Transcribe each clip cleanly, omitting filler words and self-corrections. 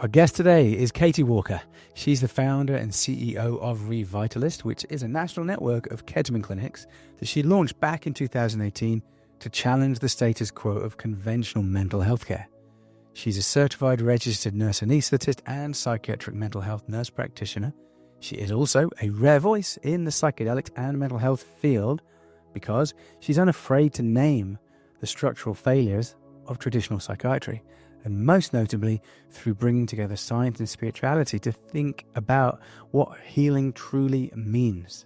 Our guest today is Katie Walker. She's the founder and CEO of Revitalist, which is a national network of ketamine clinics that she launched back in 2018 to challenge the status quo of conventional mental health care. She's a certified registered nurse anaesthetist and psychiatric mental health nurse practitioner. She is also a rare voice in the psychedelics and mental health field because she's unafraid to name the structural failures of traditional psychiatry, and most notably through bringing together science and spirituality to think about what healing truly means.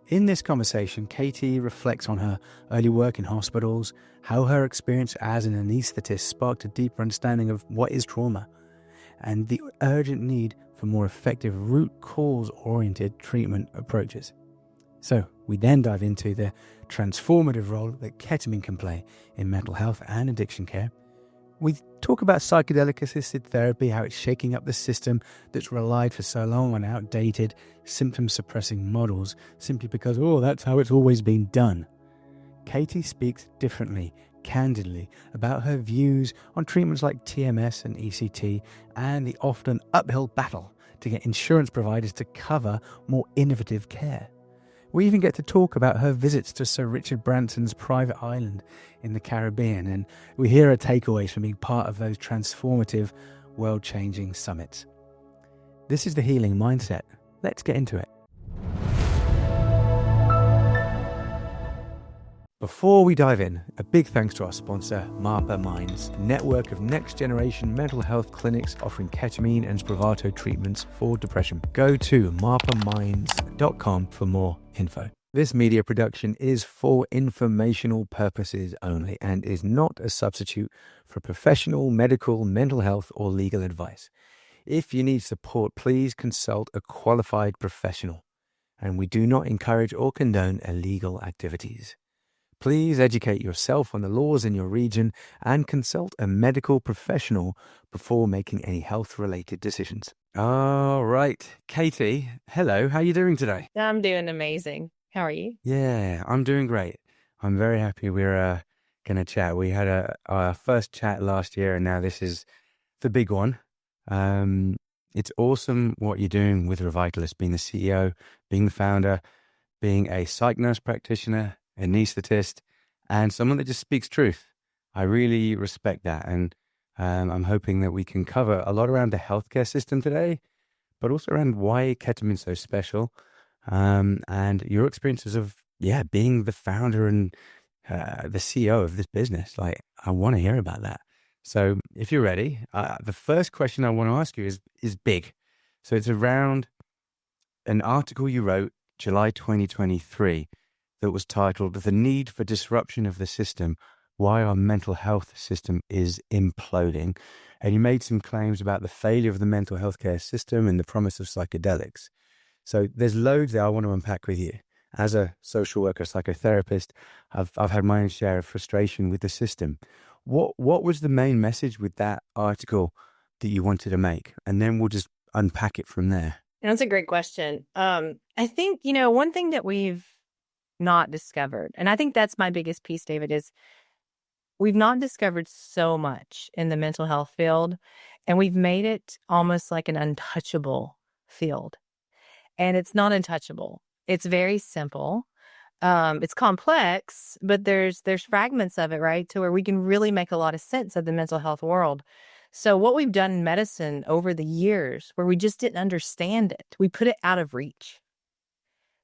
In this conversation, Katie reflects on her early work in hospitals, how her experience as an anaesthetist sparked a deeper understanding of what is trauma, and the urgent need for more effective root cause-oriented treatment approaches. So we then dive into the transformative role that ketamine can play in mental health and addiction care. We talk about psychedelic-assisted therapy, how it's shaking up the system that's relied for so long on outdated, symptom-suppressing models simply because, that's how it's always been done. Katie speaks differently, candidly, about her views on treatments like TMS and ECT and the often uphill battle to get insurance providers to cover more innovative care. We even get to talk about her visits to Sir Richard Branson's private island in the Caribbean, and we hear her takeaways from being part of those transformative, world-changing summits. This is The Healing Mindset. Let's get into it. Before we dive in, a big thanks to our sponsor, MAPA Minds, network of next-generation mental health clinics offering ketamine and Spravato treatments for depression. Go to mapaminds.com for more info. This media production is for informational purposes only and is not a substitute for professional, medical, mental health, or legal advice. If you need support, please consult a qualified professional, and we do not encourage or condone illegal activities. Please educate yourself on the laws in your region and consult a medical professional before making any health-related decisions. All right, Katie, hello. How are you doing today? I'm doing amazing. How are you? Yeah, I'm doing great. I'm very happy we're going to chat. We had our first chat last year, and now this is the big one. It's awesome what you're doing with Revitalist, being the CEO, being the founder, being a psych nurse practitioner, anaesthetist, and someone that just speaks truth. I really respect that, and I'm hoping that we can cover a lot around the healthcare system today, but also around why ketamine's so special, and your experiences of being the founder and the CEO of this business. Like, I want to hear about that. So if you're ready, the first question I want to ask you is big. So it's around an article you wrote July 2023 that was titled "The Need for Disruption of the System, Why Our Mental Health System is Imploding." And you made some claims about the failure of the mental health care system and the promise of psychedelics. So there's loads there I want to unpack with you. As a social worker, psychotherapist, I've had my own share of frustration with the system. What was the main message with that article that you wanted to make? And then we'll just unpack it from there. That's a great question. I think, one thing that we've not discovered, and I think that's my biggest piece, David, is we've not discovered so much in the mental health field, and we've made it almost like an untouchable field. And it's not untouchable. It's very simple. It's complex, but there's fragments of it, right? To where we can really make a lot of sense of the mental health world. So what we've done in medicine over the years, where we just didn't understand it, we put it out of reach.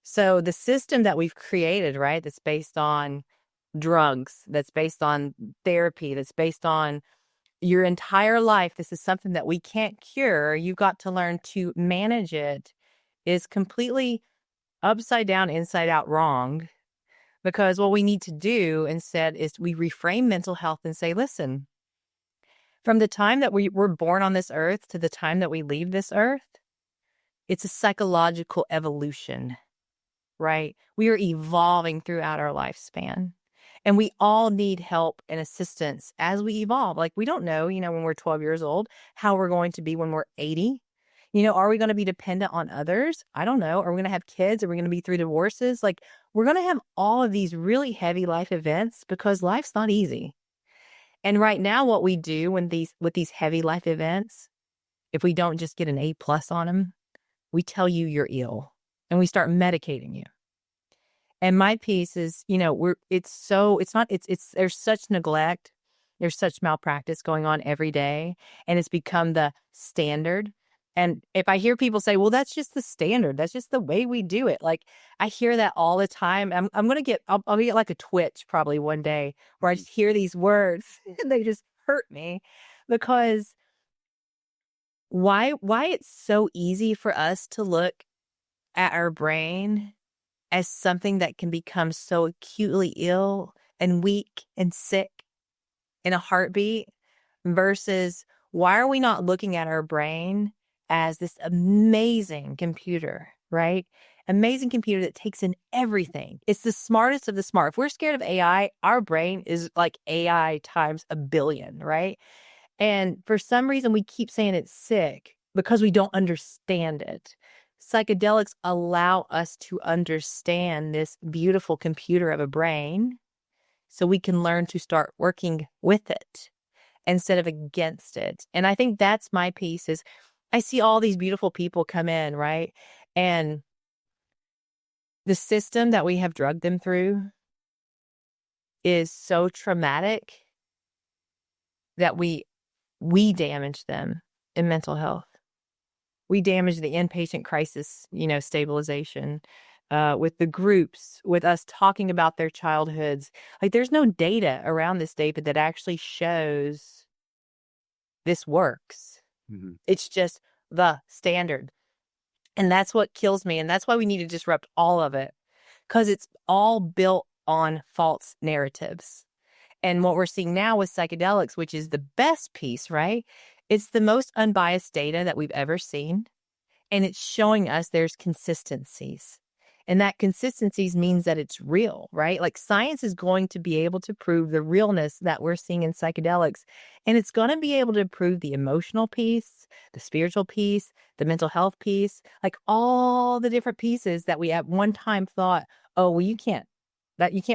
So the system that we've created, right, that's based on drugs, that's based on therapy, that's based on your entire life, this is something that we can't cure. You've got to learn to manage it, is completely upside down, inside out wrong. Because what we need to do instead is we reframe mental health and say, listen, from the time that we were born on this earth to the time that we leave this earth, it's a psychological evolution, right? We are evolving throughout our lifespan. And we all need help and assistance as we evolve. Like, we don't know, when we're 12 years old, how we're going to be when we're 80. Are we going to be dependent on others? I don't know. Are we going to have kids? Are we going to be through divorces? Like, we're going to have all of these really heavy life events because life's not easy. And right now, what we do with these heavy life events if we don't just get an A+ on them, we tell you you're ill and we start medicating you. And my piece is, there's such neglect, there's such malpractice going on every day, and it's become the standard. And if I hear people say, well, that's just the standard, that's just the way we do it. Like, I hear that all the time. I'll get like a twitch probably one day where I just hear these words and they just hurt me, because why it's so easy for us to look at our brain as something that can become so acutely ill and weak and sick in a heartbeat, versus why are we not looking at our brain as this amazing computer, right? Amazing computer that takes in everything. It's the smartest of the smart. If we're scared of AI, our brain is like AI times a billion, right? And for some reason, we keep saying it's sick because we don't understand it. Psychedelics allow us to understand this beautiful computer of a brain so we can learn to start working with it instead of against it. And I think that's my piece is I see all these beautiful people come in, right? And the system that we have drugged them through is so traumatic that we damage them in mental health. We damage the inpatient crisis, stabilization, with the groups, with us talking about their childhoods. Like, there's no data around this, David, that actually shows this works. Mm-hmm. It's just the standard. And that's what kills me. And that's why we need to disrupt all of it, because it's all built on false narratives. And what we're seeing now with psychedelics, which is the best piece, right? It's the most unbiased data that we've ever seen. And it's showing us there's consistencies. And that consistencies means that it's real, right? Like, science is going to be able to prove the realness that we're seeing in psychedelics. And it's going to be able to prove the emotional piece, the spiritual piece, the mental health piece, like all the different pieces that we at one time thought, oh, well, you can't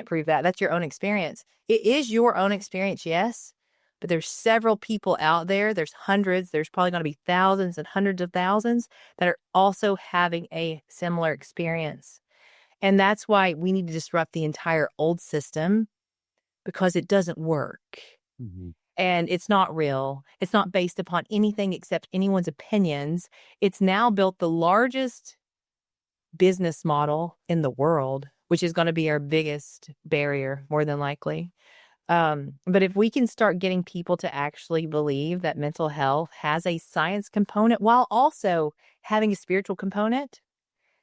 prove that. That's your own experience. It is your own experience, yes. But there's several people out there. There's hundreds. There's probably going to be thousands and hundreds of thousands that are also having a similar experience. And that's why we need to disrupt the entire old system, because it doesn't work. Mm-hmm. And it's not real. It's not based upon anything except anyone's opinions. It's now built the largest business model in the world, which is going to be our biggest barrier, more than likely. But if we can start getting people to actually believe that mental health has a science component while also having a spiritual component,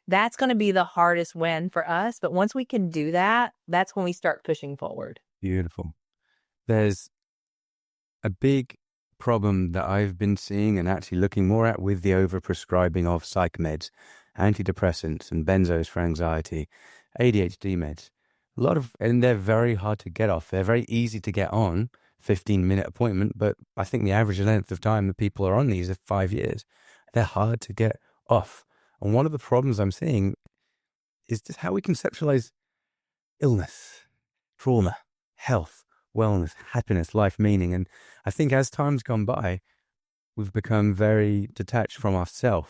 that's going to be the hardest win for us. But once we can do that, that's when we start pushing forward. Beautiful. There's a big problem that I've been seeing and actually looking more at with the overprescribing of psych meds, antidepressants and benzos for anxiety, ADHD meds. And they're very hard to get off. They're very easy to get on, 15-minute appointment, but I think the average length of time that people are on these is 5 years. They're hard to get off. And one of the problems I'm seeing is just how we conceptualize illness, trauma, health, wellness, happiness, life meaning. And I think as time's gone by, we've become very detached from ourselves.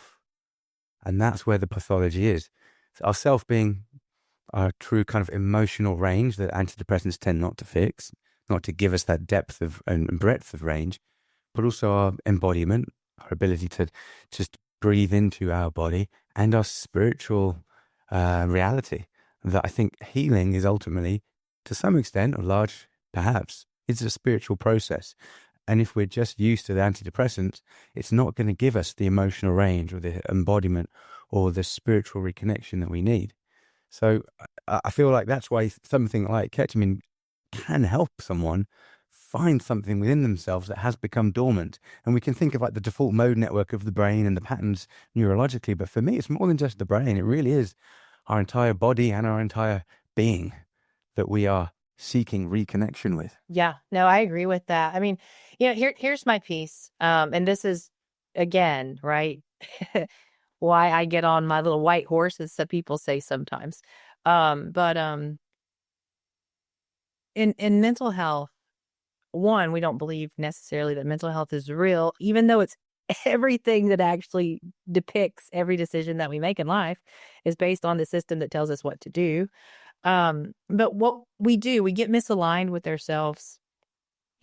And that's where the pathology is. So our self being our true kind of emotional range that antidepressants tend not to fix, not to give us that depth of and breadth of range, but also our embodiment, our ability to just breathe into our body, and our spiritual reality. That I think healing is ultimately, to some extent, or large perhaps, it's a spiritual process. And if we're just used to the antidepressants, it's not going to give us the emotional range or the embodiment or the spiritual reconnection that we need. So I feel like that's why something like ketamine can help someone find something within themselves that has become dormant. And we can think of like the default mode network of the brain and the patterns neurologically. But for me, it's more than just the brain. It really is our entire body and our entire being that we are seeking reconnection with. Yeah, no, I agree with that. I mean, here's my piece. And this is, again, right, why I get on my little white horse, as some people say sometimes. But in mental health, one, we don't believe necessarily that mental health is real, even though it's everything that actually depicts every decision that we make in life is based on the system that tells us what to do. But what we do, we get misaligned with ourselves.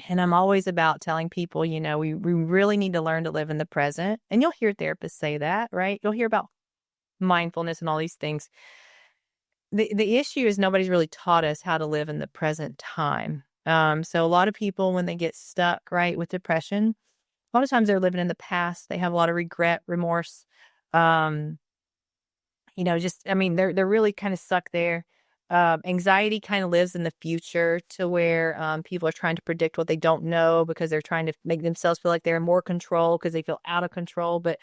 And I'm always about telling people, we really need to learn to live in the present. And you'll hear therapists say that, right? You'll hear about mindfulness and all these things. The issue is nobody's really taught us how to live in the present time. So a lot of people, when they get stuck, right, with depression, a lot of times they're living in the past. They have a lot of regret, remorse. They're really kind of stuck there. Anxiety kind of lives in the future, to where people are trying to predict what they don't know because they're trying to make themselves feel like they're in more control because they feel out of control. But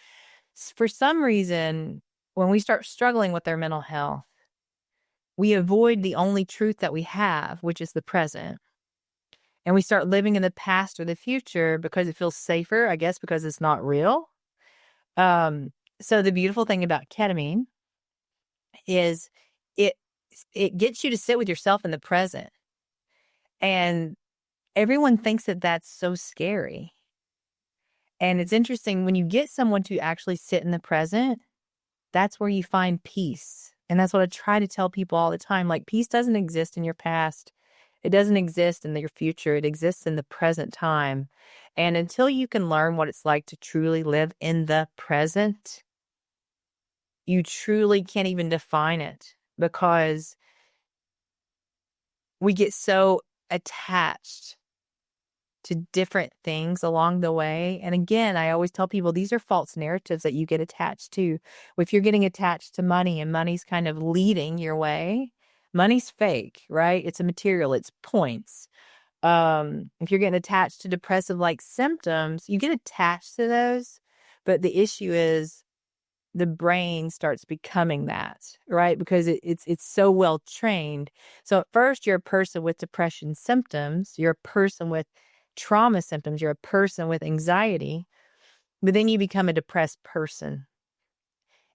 for some reason, when we start struggling with our mental health, we avoid the only truth that we have, which is the present. And we start living in the past or the future because it feels safer, I guess, because it's not real. So the beautiful thing about ketamine is it gets you to sit with yourself in the present. And everyone thinks that that's so scary. And it's interesting, when you get someone to actually sit in the present, that's where you find peace. And that's what I try to tell people all the time. Like, peace doesn't exist in your past. It doesn't exist in your future. It exists in the present time. And until you can learn what it's like to truly live in the present, you truly can't even define it, because we get so attached to different things along the way. And again, I always tell people, these are false narratives that you get attached to. If you're getting attached to money and money's kind of leading your way, money's fake, right? It's a material, it's points. If you're getting attached to depressive like symptoms, you get attached to those. But the issue is the brain starts becoming that, right? Because it's so well trained. So at first you're a person with depression symptoms, you're a person with trauma symptoms, you're a person with anxiety, but then you become a depressed person.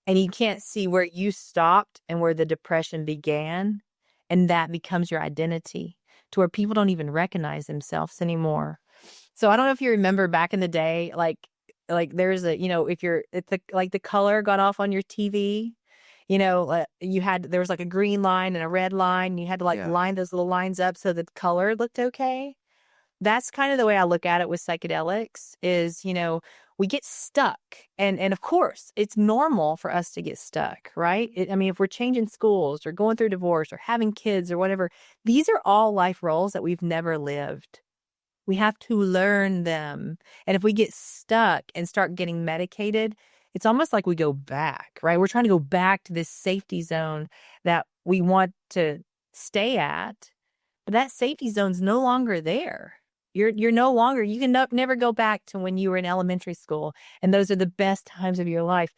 And you can't see where you stopped and where the depression began. And that becomes your identity, to where people don't even recognize themselves anymore. So I don't know if you remember back in the day, like there's the color got off on your TV, there was like a green line and a red line. And you had to line those little lines up so the color looked okay. That's kind of the way I look at it with psychedelics is, we get stuck. And of course, it's normal for us to get stuck, right? If we're changing schools or going through divorce or having kids or whatever, these are all life roles that we've never lived. We have to learn them. And if we get stuck and start getting medicated, it's almost like we go back, right? We're trying to go back to this safety zone that we want to stay at, but that safety zone's no longer there. You're no longer, you can never go back to when you were in elementary school, and those are the best times of your life.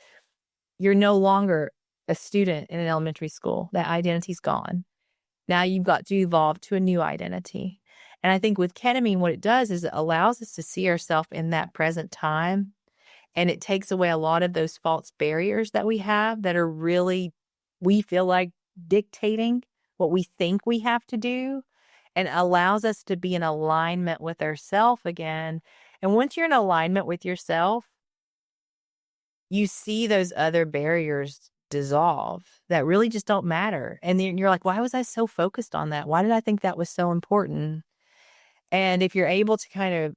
You're no longer a student in an elementary school. That identity's gone. Now you've got to evolve to a new identity. And I think with ketamine, what it does is it allows us to see ourselves in that present time. And it takes away a lot of those false barriers that we have that are really, we feel like, dictating what we think we have to do, and allows us to be in alignment with ourselves again. And once you're in alignment with yourself, you see those other barriers dissolve that really just don't matter. And then you're like, why was I so focused on that? Why did I think that was so important? And if you're able to kind of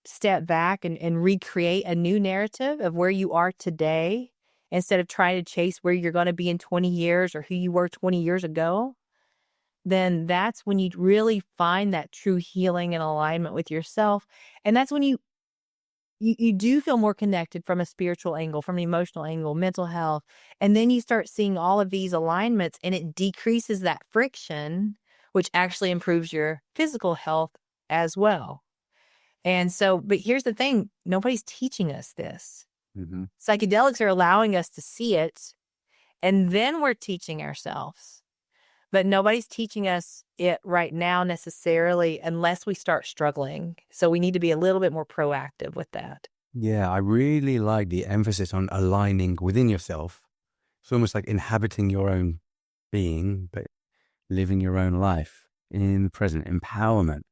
step back and recreate a new narrative of where you are today, instead of trying to chase where you're going to be in 20 years or who you were 20 years ago, then that's when you really find that true healing and alignment with yourself. And that's when you do feel more connected from a spiritual angle, from an emotional angle, mental health. And then you start seeing all of these alignments, and it decreases that friction, which actually improves your physical health as well. And so, but here's the thing, nobody's teaching us this. Mm-hmm. Psychedelics are allowing us to see it, and then we're teaching ourselves. But nobody's teaching us it right now necessarily unless we start struggling. So we need to be a little bit more proactive with that. Yeah, I really like the emphasis on aligning within yourself. It's almost like inhabiting your own being, but living your own life in the present, empowerment.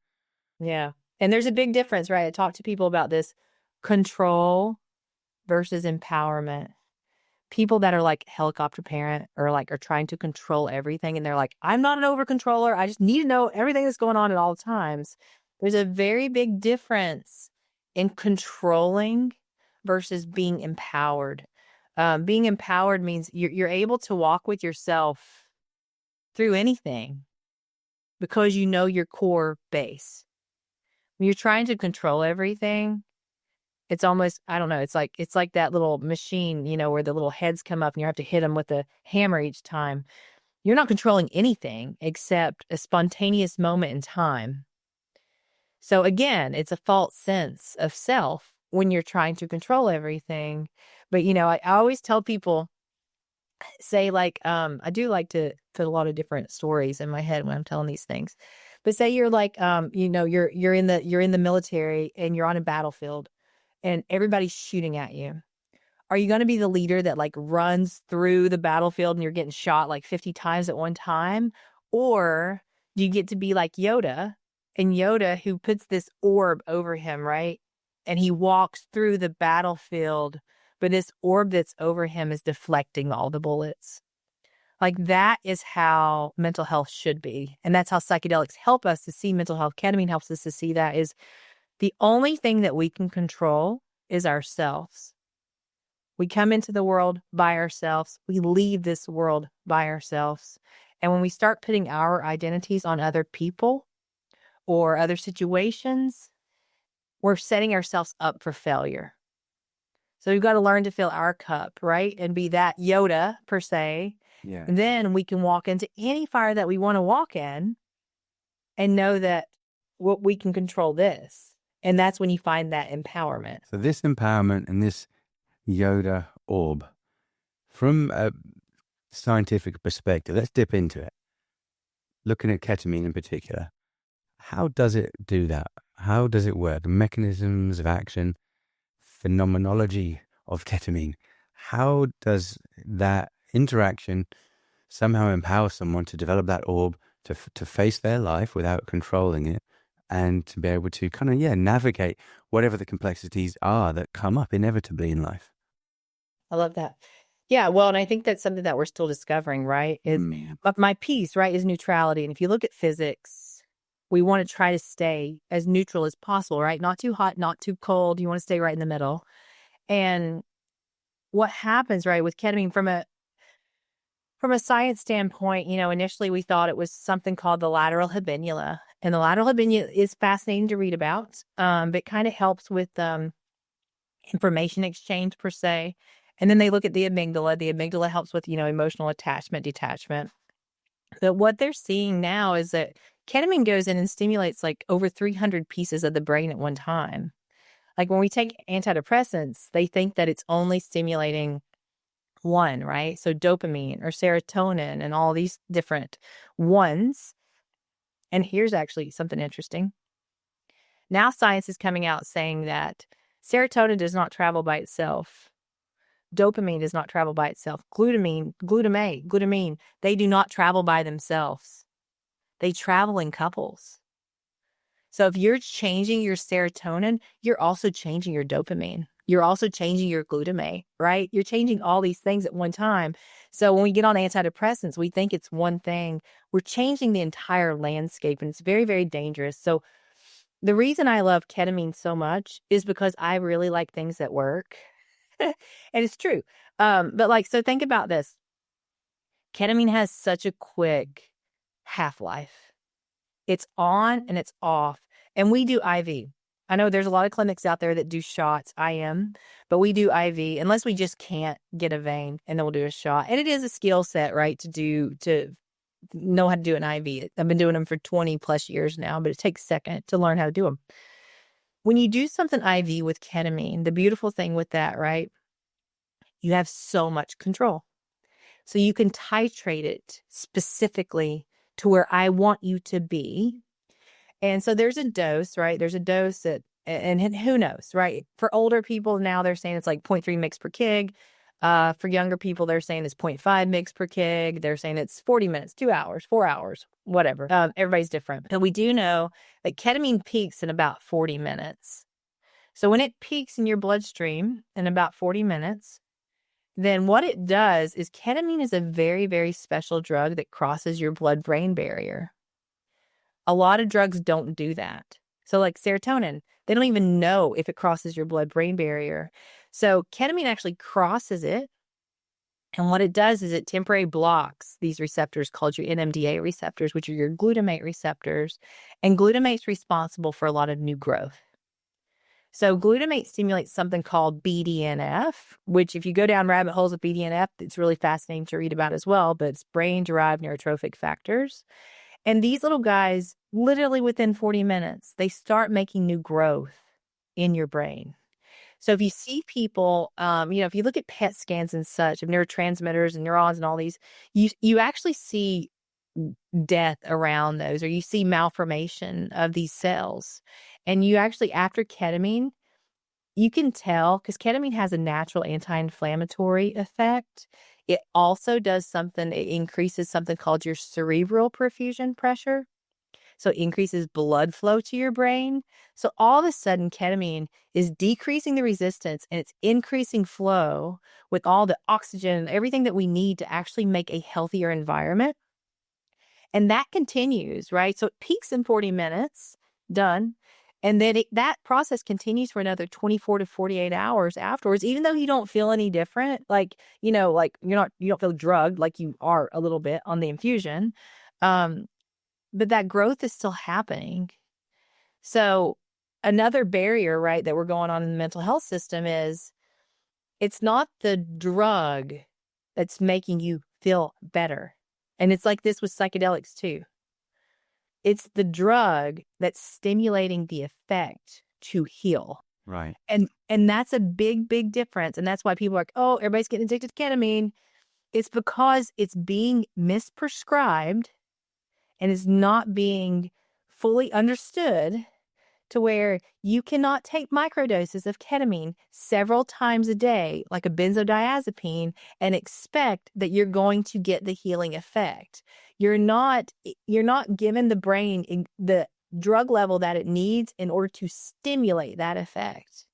Yeah. And there's a big difference, right? I talk to people about this. Control versus empowerment. People that are like helicopter parent or like are trying to control everything. And they're like, I'm not an over controller. I just need to know everything that's going on at all times. There's a very big difference in controlling versus being empowered. Being empowered means you're able to walk with yourself through anything because you know your core base. When you're trying to control everything, it's almost, I don't know, it's like that little machine, you know, where the little heads come up and you have to hit them with a hammer each time. You're not controlling anything except a spontaneous moment in time. So again, it's a false sense of self when you're trying to control everything. But, you know, I always tell people, say like, I do like to put a lot of different stories in my head when I'm telling these things. But say you're like, you know, you're in the military and you're on a battlefield and everybody's shooting at you. Are you going to be the leader that like runs through the battlefield and you're getting shot like 50 times at one time? Or do you get to be like Yoda, and Yoda who puts this orb over him, right? And he walks through the battlefield, but this orb that's over him is deflecting all the bullets. Like that is how mental health should be. And that's how psychedelics help us to see mental health. Ketamine helps us to see that is the only thing that we can control is ourselves. We come into the world by ourselves. We leave this world by ourselves. And when we start putting our identities on other people or other situations, we're setting ourselves up for failure. So we've got to learn to fill our cup, right? And be that Yoda, per se. Yeah. And then we can walk into any fire that we want to walk in and know that we can control this. And that's when you find that empowerment. So this empowerment and this Yoda orb, from a scientific perspective, let's dip into it. Looking at ketamine in particular, how does it do that? How does it work? Mechanisms of action, phenomenology of ketamine. How does that interaction somehow empower someone to develop that orb, to face their life without controlling it, and to be able to kind of, navigate whatever the complexities are that come up inevitably in life? I love that. Yeah, well, and I think that's something that we're still discovering, right? But my piece, right, is neutrality. And if you look at physics, we want to try to stay as neutral as possible, right? Not too hot, not too cold. You want to stay right in the middle. And what happens, right, with ketamine from a science standpoint, you know, initially we thought it was something called the lateral habenula. And the lateral habenula is fascinating to read about. But it kind of helps with information exchange per se. And then they look at the amygdala. The amygdala helps with, you know, emotional attachment, detachment. But what they're seeing now is that ketamine goes in and stimulates like over 300 pieces of the brain at one time. Like when we take antidepressants, they think that it's only stimulating one, right? So dopamine or serotonin and all these different ones. And here's actually something interesting. Now science is coming out saying that serotonin does not travel by itself. Dopamine does not travel by itself. Glutamine, they do not travel by themselves. They travel in couples. So if you're changing your serotonin, you're also changing your dopamine. You're also changing your glutamate, right? You're changing all these things at one time. So when we get on antidepressants, we think it's one thing. We're changing the entire landscape, and it's very, very dangerous. So the reason I love ketamine so much is because I really like things that work. And it's true. But like, so think about this. Ketamine has such a quick half-life. It's on and it's off. And we do IV. I know there's a lot of clinics out there that do shots, IM, but we do IV unless we just can't get a vein, and then we'll do a shot. And it is a skill set, right, to know how to do an IV. I've been doing them for 20 plus years now, but it takes a second to learn how to do them. When you do something IV with ketamine, the beautiful thing with that, right, you have so much control. So you can titrate it specifically to where I want you to be. And so there's a dose, right? There's a dose that, and who knows, right? For older people now, they're saying it's like 0.3 mg per kg. For younger people, they're saying it's 0.5 mg per kg. They're saying it's 40 minutes, 2 hours, 4 hours, whatever. Everybody's different. But we do know that ketamine peaks in about 40 minutes. So when it peaks in your bloodstream in about 40 minutes, then what it does is ketamine is a very, very special drug that crosses your blood-brain barrier. A lot of drugs don't do that. So like serotonin, they don't even know if it crosses your blood-brain barrier. So ketamine actually crosses it. And what it does is it temporarily blocks these receptors called your NMDA receptors, which are your glutamate receptors. And glutamate's responsible for a lot of new growth. So glutamate stimulates something called BDNF, which if you go down rabbit holes of BDNF, it's really fascinating to read about as well, but it's brain-derived neurotrophic factors. And these little guys, literally within 40 minutes, they start making new growth in your brain. So if you see people, if you look at PET scans and such of neurotransmitters and neurons and all these, you actually see death around those, or you see malformation of these cells. And you actually, after ketamine, you can tell, because ketamine has a natural anti-inflammatory effect. It also does something, it increases something called your cerebral perfusion pressure. So it increases blood flow to your brain. So all of a sudden, ketamine is decreasing the resistance and it's increasing flow with all the oxygen, everything that we need to actually make a healthier environment. And that continues, right? So it peaks in 40 minutes, done. And then that process continues for another 24 to 48 hours afterwards, even though you don't feel any different. Like, you don't feel drugged like you are a little bit on the infusion. But that growth is still happening. So another barrier, right, that we're going on in the mental health system is it's not the drug that's making you feel better. And it's like this with psychedelics too. It's the drug that's stimulating the effect to heal. Right. And that's a big, big difference. And that's why people are like, oh, everybody's getting addicted to ketamine. It's because it's being misprescribed and is not being fully understood to where you cannot take microdoses of ketamine several times a day, like a benzodiazepine, and expect that you're going to get the healing effect. You're not given the brain the drug level that it needs in order to stimulate that effect.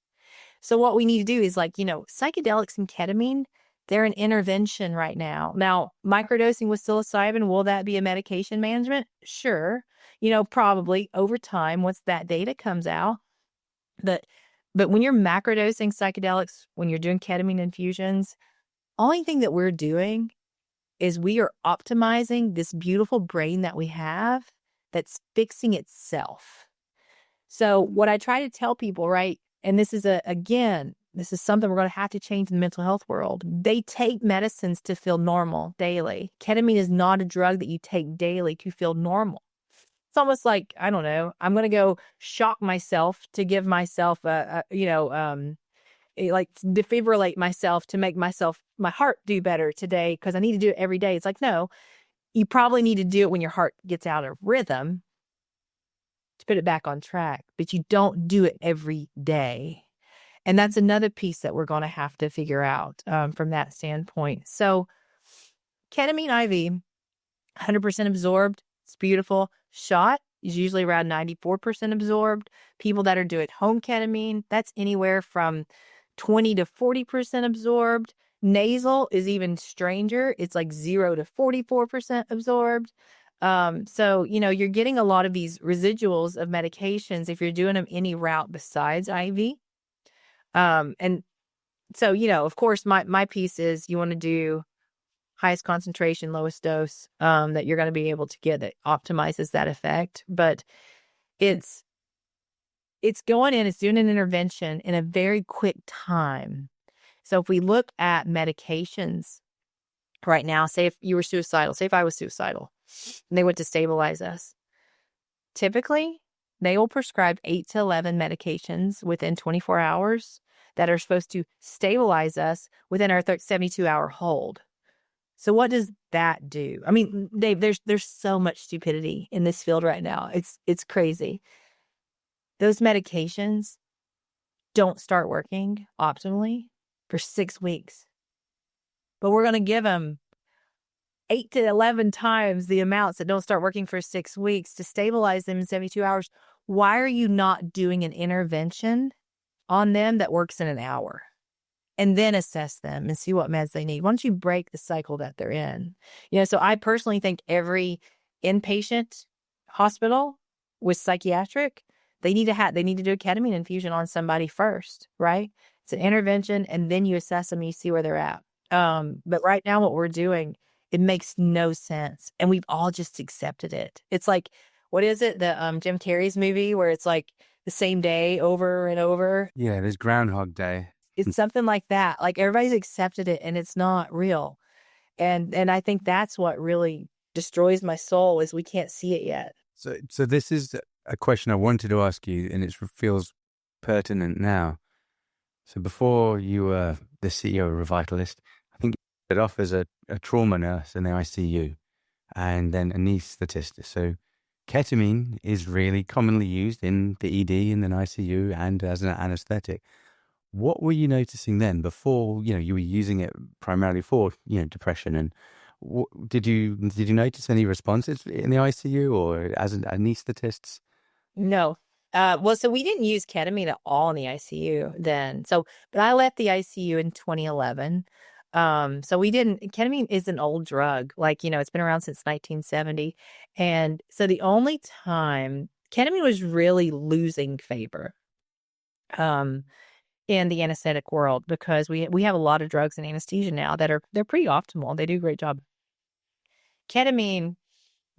So what we need to do is psychedelics and ketamine, they're an intervention right now. Now, microdosing with psilocybin, will that be a medication management? Sure. Probably over time once that data comes out. But when you're macrodosing psychedelics, when you're doing ketamine infusions, only thing that we're doing is we are optimizing this beautiful brain that we have that's fixing itself. So what I try to tell people, right, and this is this is something we're going to have to change in the mental health world. They take medicines to feel normal daily. Ketamine is not a drug that you take daily to feel normal. It's almost like, I don't know, I'm going to go shock myself to give myself defibrillate myself to make my heart do better today because I need to do it every day. It's like, no, you probably need to do it when your heart gets out of rhythm to put it back on track, but you don't do it every day. And that's another piece that we're going to have to figure out from that standpoint. So ketamine IV, 100% absorbed. It's beautiful. Shot is usually around 94% absorbed. People that are doing home ketamine, that's anywhere from 20 to 40% absorbed. Nasal is even stranger. It's like 0 to 44% absorbed. So, you're getting a lot of these residuals of medications if you're doing them any route besides IV. And so, of course, my piece is you want to do highest concentration, lowest dose, that you're going to be able to get that optimizes that effect. But it's going in, it's doing an intervention in a very quick time. So if we look at medications right now, say if you were suicidal, say if I was suicidal, and they went to stabilize us, typically they will prescribe 8 to 11 medications within 24 hours that are supposed to stabilize us within our 72-hour hold. So what does that do? I mean, Dave, there's so much stupidity in this field right now. It's crazy. Those medications don't start working optimally for 6 weeks. But we're going to give them 8 to 11 times the amounts that don't start working for 6 weeks to stabilize them in 72 hours. Why are you not doing an intervention on them that works in an hour, and then assess them and see what meds they need. Why don't you break the cycle that they're in? So I personally think every inpatient hospital with psychiatric, they need to do a ketamine infusion on somebody first, right? It's an intervention, and then you assess them and you see where they're at. But right now what we're doing, it makes no sense. And we've all just accepted it. It's like, what is it? The Jim Carrey's movie where it's like the same day over and over. Yeah, there's Groundhog Day. It's something like that. Like everybody's accepted it and it's not real. And I think that's what really destroys my soul is we can't see it yet. So this is a question I wanted to ask you, and it feels pertinent now. So before you were the CEO of Revitalist, I think you started off as a trauma nurse in the ICU and then anesthetist. So ketamine is really commonly used in the ED, in the ICU, and as an anesthetic. What were you noticing then before, you were using it primarily for, depression? And did you notice any responses in the ICU or as an anesthetist? No. Well, so we didn't use ketamine at all in the ICU then. But I left the ICU in 2011. So ketamine is an old drug. Like, it's been around since 1970. And so the only time ketamine was really losing favor, in the anesthetic world, because we have a lot of drugs in anesthesia now they're pretty optimal. They do a great job. Ketamine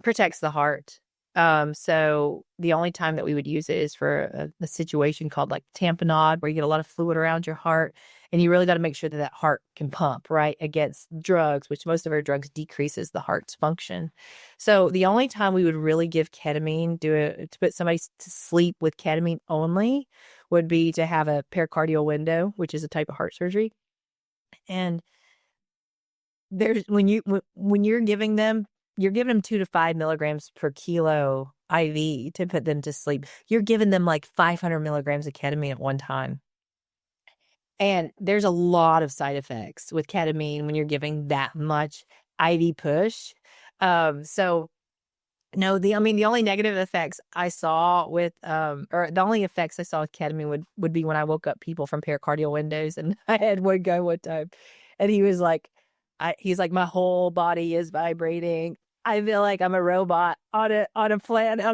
protects the heart. So the only time that we would use it is for a situation called like tamponade, where you get a lot of fluid around your heart, and you really got to make sure that heart can pump right against drugs, which most of our drugs decreases the heart's function. So the only time we would really give ketamine, to put somebody to sleep with ketamine only, would be to have a pericardial window, which is a type of heart surgery. And there's when you're giving them 2 to 5 milligrams per kilo IV to put them to sleep. You're giving them like 500 milligrams of ketamine at one time. And there's a lot of side effects with ketamine when you're giving that much IV push. So no, the only negative effects I saw with, or the only effects I saw with ketamine would be when I woke up people from pericardial windows. And I had one guy one time, and he was like, he's like, my whole body is vibrating. I feel like I'm a robot on a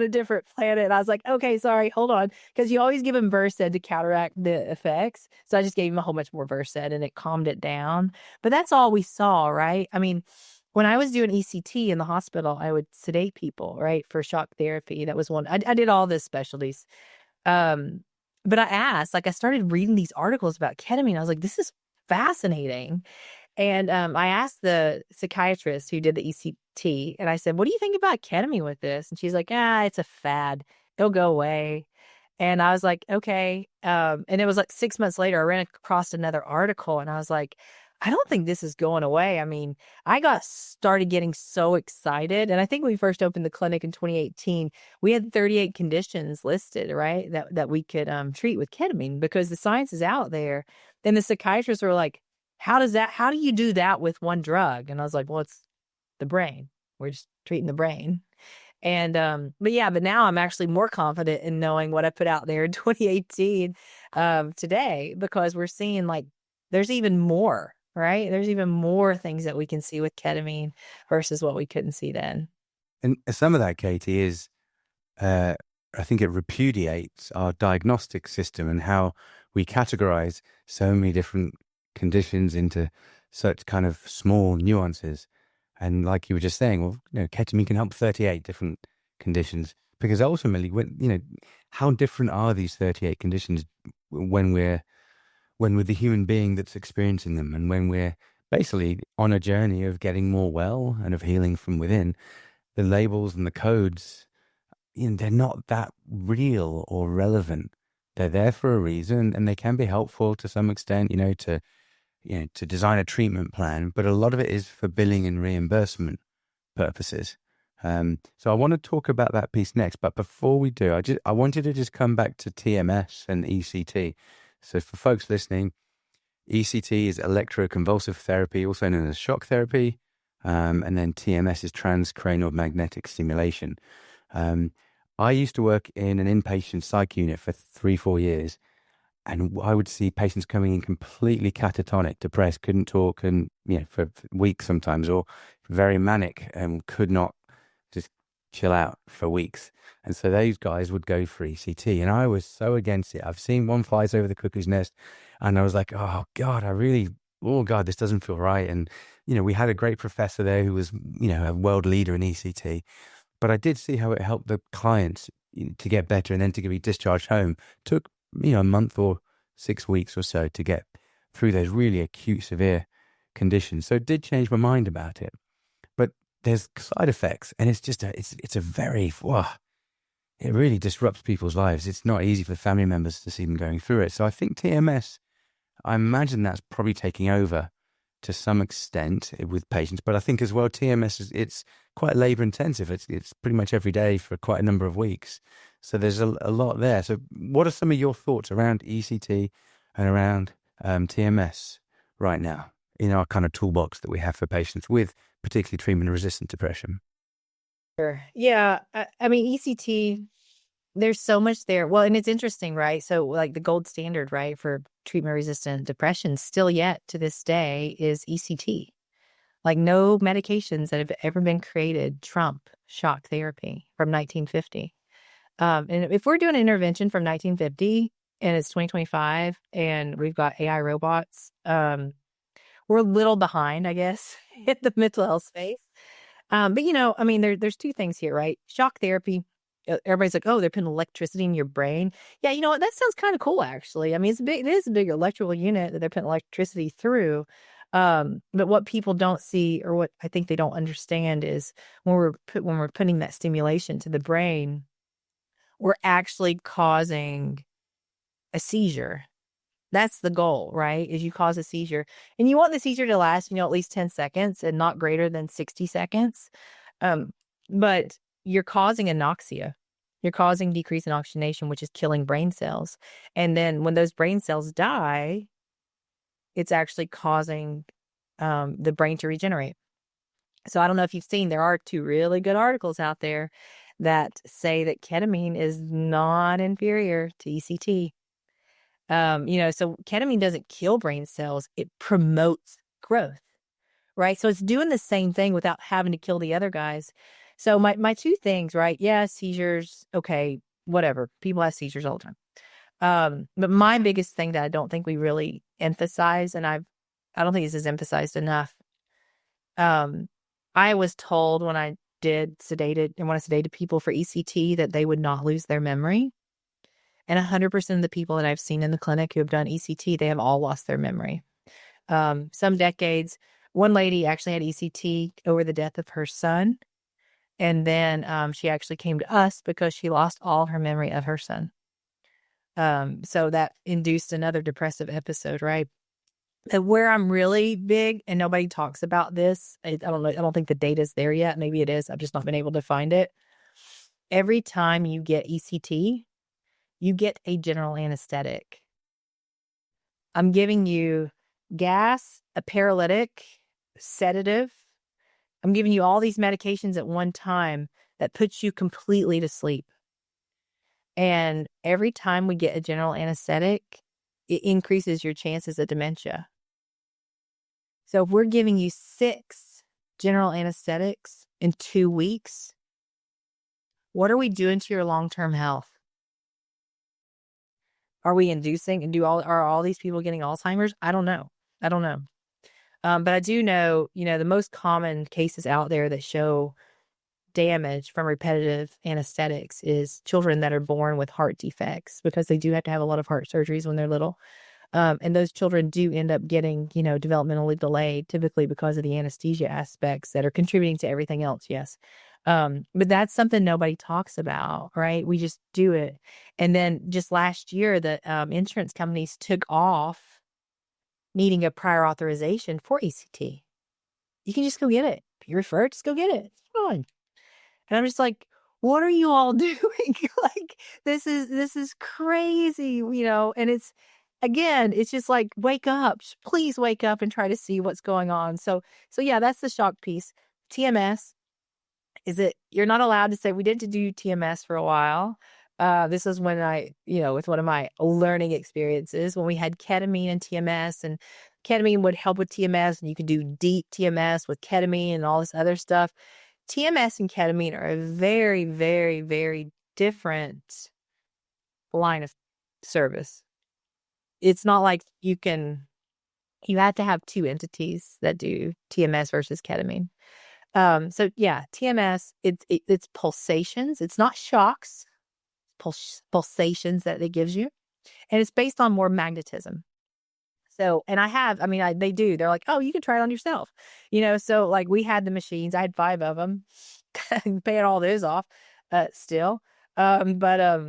different planet. And I was like, okay, sorry, hold on. Because you always give him Versed to counteract the effects. So I just gave him a whole bunch more Versed, and it calmed it down. But that's all we saw, right? I mean, when I was doing ECT in the hospital, I would sedate people, right, for shock therapy. That was one. I did all the specialties. But I started reading these articles about ketamine. I was like, this is fascinating. And I asked the psychiatrist who did the ECT, and I said, what do you think about ketamine with this? And she's like, it's a fad. It'll go away. And I was like, okay. And it was like 6 months later, I ran across another article, and I was like, I don't think this is going away. I mean, I started getting so excited. And I think when we first opened the clinic in 2018, we had 38 conditions listed, right, that we could treat with ketamine, because the science is out there. Then the psychiatrists were like, how do you do that with one drug? And I was like, well, it's the brain. We're just treating the brain. And, but now I'm actually more confident in knowing what I put out there in 2018 today, because we're seeing like there's even more, right? There's even more things that we can see with ketamine versus what we couldn't see then. And some of that, Katie, is, I think it repudiates our diagnostic system and how we categorize so many different conditions into such kind of small nuances. And like you were just saying, well, ketamine can help 38 different conditions, because ultimately, how different are these 38 conditions when we're the human being that's experiencing them, and when we're basically on a journey of getting more well and of healing from within? The labels and the codes, they're not that real or relevant. They're there for a reason, and they can be helpful to some extent, to design a treatment plan, but a lot of it is for billing and reimbursement purposes. So I want to talk about that piece next, but before we do, I wanted to just come back to TMS and ECT. So for folks listening, ECT is electroconvulsive therapy, also known as shock therapy, and then TMS is transcranial magnetic stimulation. I used to work in an inpatient psych unit for 3-4 years, And I would see patients coming in completely catatonic, depressed, couldn't talk, and for weeks sometimes, or very manic and could not just chill out for weeks. And so those guys would go for ECT, and I was so against it. I've seen one flies over the cuckoo's nest, and I was like, oh God, oh God, this doesn't feel right. And we had a great professor there who was a world leader in ECT, but I did see how it helped the clients to get better, and then to be discharged home took a month or 6 weeks or so to get through those really acute, severe conditions. So it did change my mind about it. But there's side effects, and it's just it's a very, it really disrupts people's lives. It's not easy for family members to see them going through it. So I think TMS, I imagine that's probably taking over to some extent with patients. But I think as well, TMS it's quite labor intensive. It's pretty much every day for quite a number of weeks. So there's a lot there. So what are some of your thoughts around ECT and around TMS right now in our kind of toolbox that we have for patients with particularly treatment-resistant depression? Sure. Yeah. I mean, ECT, there's so much there. Well, and it's interesting, right? So like the gold standard, right, for treatment-resistant depression still yet to this day is ECT. Like no medications that have ever been created trump shock therapy from 1950. And if we're doing an intervention from 1950 and it's 2025 and we've got AI robots, we're a little behind, I guess, in the mental health space. But I mean, there's two things here, right? Shock therapy. Everybody's like, oh, they're putting electricity in your brain. Yeah, you know what? That sounds kind of cool, actually. I mean, it is a big electrical unit that they're putting electricity through. But what people don't see, or what I think they don't understand, is when we're putting that stimulation to the brain, we're actually causing a seizure. That's the goal, right? Is you cause a seizure, and you want the seizure to last, at least 10 seconds and not greater than 60 seconds. But you're causing anoxia. You're causing decrease in oxygenation, which is killing brain cells. And then when those brain cells die, it's actually causing the brain to regenerate. So I don't know if you've seen, there are 2 really good articles out there that say that ketamine is not inferior to ECT. So ketamine doesn't kill brain cells. It promotes growth, right? So it's doing the same thing without having to kill the other guys. So my 2 things, right? Yeah, seizures. Okay, whatever. People have seizures all the time. But my biggest thing that I don't think we really emphasize, and I don't think this is emphasized enough. I was told when I sedated people for ECT that they would not lose their memory. And 100% of the people that I've seen in the clinic who have done ECT, they have all lost their memory. Some decades. One lady actually had ECT over the death of her son. And then she actually came to us because she lost all her memory of her son. So that induced another depressive episode, right? And where I'm really big, and nobody talks about this, I don't know, I don't think the data's there yet. Maybe it is. I've just not been able to find it. Every time you get ECT, you get a general anesthetic. I'm giving you gas, a paralytic, sedative. I'm giving you all these medications at one time that puts you completely to sleep. And every time we get a general anesthetic, it increases your chances of dementia. So if we're giving you 6 general anesthetics in 2 weeks, what are we doing to your long-term health? Are we inducing, and are all these people getting Alzheimer's? I don't know. But I do know, the most common cases out there that show damage from repetitive anesthetics is children that are born with heart defects, because they do have to have a lot of heart surgeries when they're little. And those children do end up getting, developmentally delayed, typically because of the anesthesia aspects that are contributing to everything else. Yes. But that's something nobody talks about, right? We just do it. And then just last year, the insurance companies took off needing a prior authorization for ECT. You can just go get it. If you're referred, just go get it. It's fine. And I'm just like, what are you all doing? Like, this is crazy, and it's just like, wake up, please wake up and try to see what's going on. So yeah, that's the shock piece. TMS is it, you're not allowed to say, we did do TMS for a while. This is when with one of my learning experiences when we had ketamine and TMS, and ketamine would help with TMS, and you could do deep TMS with ketamine and all this other stuff. TMS and ketamine are a very, very, very different line of service. It's not like you have to have two entities that do TMS versus ketamine. So yeah, TMS, it's pulsations. It's not shocks, pulsations that it gives you. And it's based on more magnetism. So, and they do, they're like, oh, you can try it on yourself. So like we had the machines, I had 5 of them, paying all those off, still. But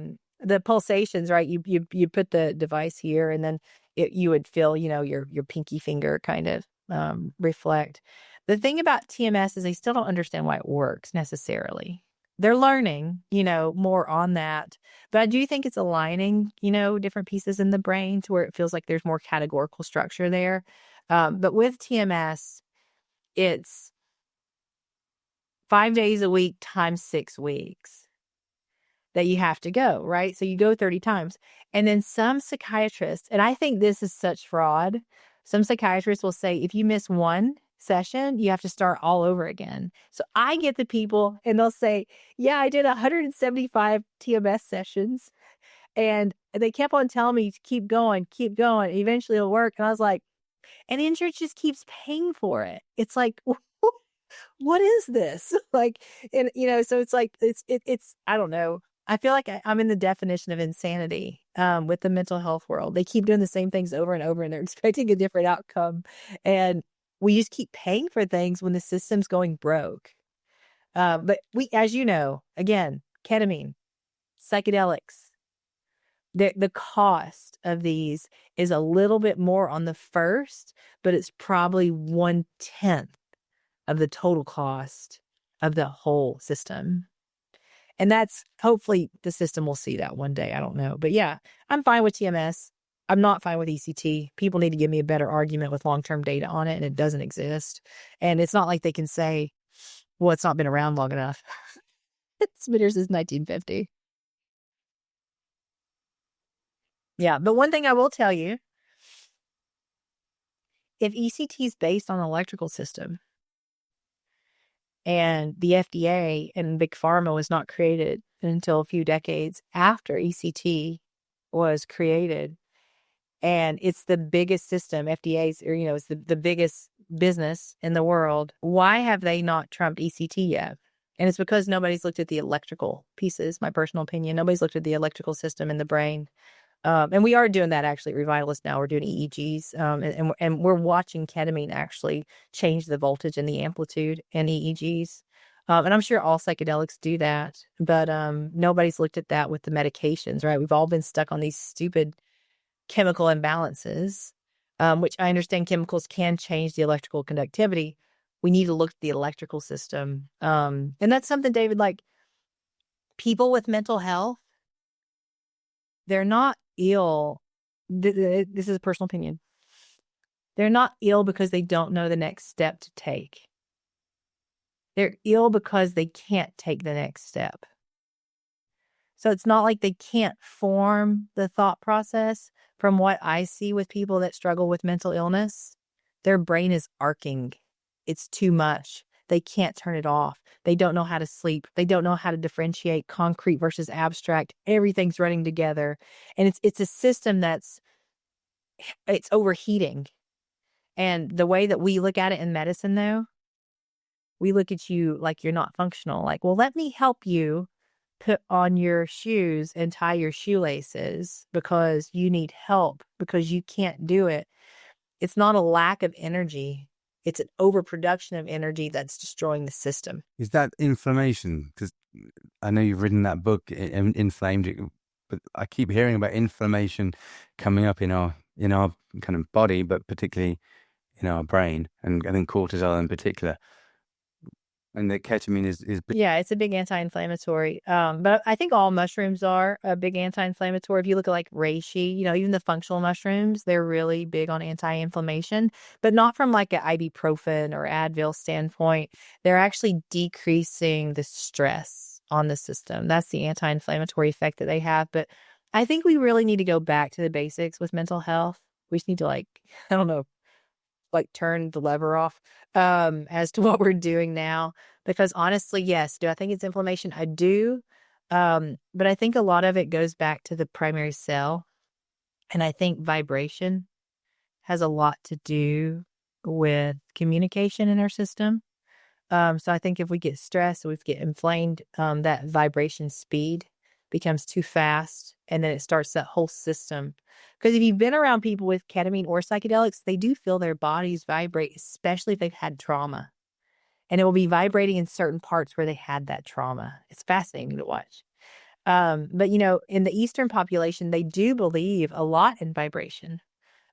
the pulsations, right? You put the device here, and then you would feel, your pinky finger kind of, reflect. The thing about TMS is they still don't understand why it works necessarily. They're learning, more on that. But I do think it's aligning, different pieces in the brain to where it feels like there's more categorical structure there. But with TMS, it's 5 days a week times 6 weeks that you have to go, right? So you go 30 times. And then some psychiatrists, and I think this is such fraud, some psychiatrists will say, if you miss one session, you have to start all over again. So I get the people and they'll say, yeah, I did 175 TMS sessions. And they kept on telling me to keep going. Eventually it'll work. And I was like, and insurance just keeps paying for it. It's like, what is this? Like, and so it's like, it's, I don't know. I feel like I'm in the definition of insanity with the mental health world. They keep doing the same things over and over, and they're expecting a different outcome. And we just keep paying for things when the system's going broke. But as you know, again, ketamine, psychedelics, the cost of these is a little bit more on the first, but it's probably 1/10 of the total cost of the whole system. And that's, hopefully the system will see that one day. I don't know. But yeah, I'm fine with TMS. I'm not fine with ECT. People need to give me a better argument with long-term data on it, and it doesn't exist. And it's not like they can say, well, it's not been around long enough. It's been here since 1950. Yeah, but one thing I will tell you, if ECT is based on an electrical system, and the FDA and Big Pharma was not created until a few decades after ECT was created, and it's the biggest system, FDA's, or, it's the biggest business in the world, why have they not trumped ECT yet? And it's because nobody's looked at the electrical pieces, my personal opinion. Nobody's looked at the electrical system in the brain. And we are doing that actually at Revitalist now. We're doing EEGs, and we're watching ketamine actually change the voltage and the amplitude in EEGs. And I'm sure all psychedelics do that, but nobody's looked at that with the medications, right? We've all been stuck on these stupid chemical imbalances, which I understand chemicals can change the electrical conductivity. We need to look at the electrical system. And that's something, David, like people with mental health, they're not ill. This is a personal opinion. They're not ill because they don't know the next step to take. They're ill because they can't take the next step. So it's not like they can't form the thought process. From what I see with people that struggle with mental illness, their brain is arcing. It's too much. They can't turn it off. They don't know how to sleep. They don't know how to differentiate concrete versus abstract. Everything's running together. And it's a system it's overheating. And the way that we look at it in medicine, though, we look at you like you're not functional. Like, well, let me help you put on your shoes and tie your shoelaces because you need help, because you can't do it. It's not a lack of energy. It's an overproduction of energy that's destroying the system. Is that inflammation? Because I know you've written that book, Inflamed, but I keep hearing about inflammation coming up in our kind of body, but particularly in our brain, and I think cortisol in particular. And the ketamine is yeah, it's a big anti-inflammatory. But I think all mushrooms are a big anti-inflammatory. If you look at like reishi, even the functional mushrooms, they're really big on anti-inflammation, but not from like an ibuprofen or Advil standpoint. They're actually decreasing the stress on the system. That's the anti-inflammatory effect that they have. But I think we really need to go back to the basics with mental health. We just need to I don't know, turn the lever off as to what we're doing now. Because honestly, yes, do I think it's inflammation? I do. But I think a lot of it goes back to the primary cell. And I think vibration has a lot to do with communication in our system. So I think if we get stressed, we get inflamed, that vibration speed becomes too fast, and then it starts that whole system. Because if you've been around people with ketamine or psychedelics, they do feel their bodies vibrate, especially if they've had trauma. And it will be vibrating in certain parts where they had that trauma. It's fascinating to watch. But, in the Eastern population, they do believe a lot in vibration.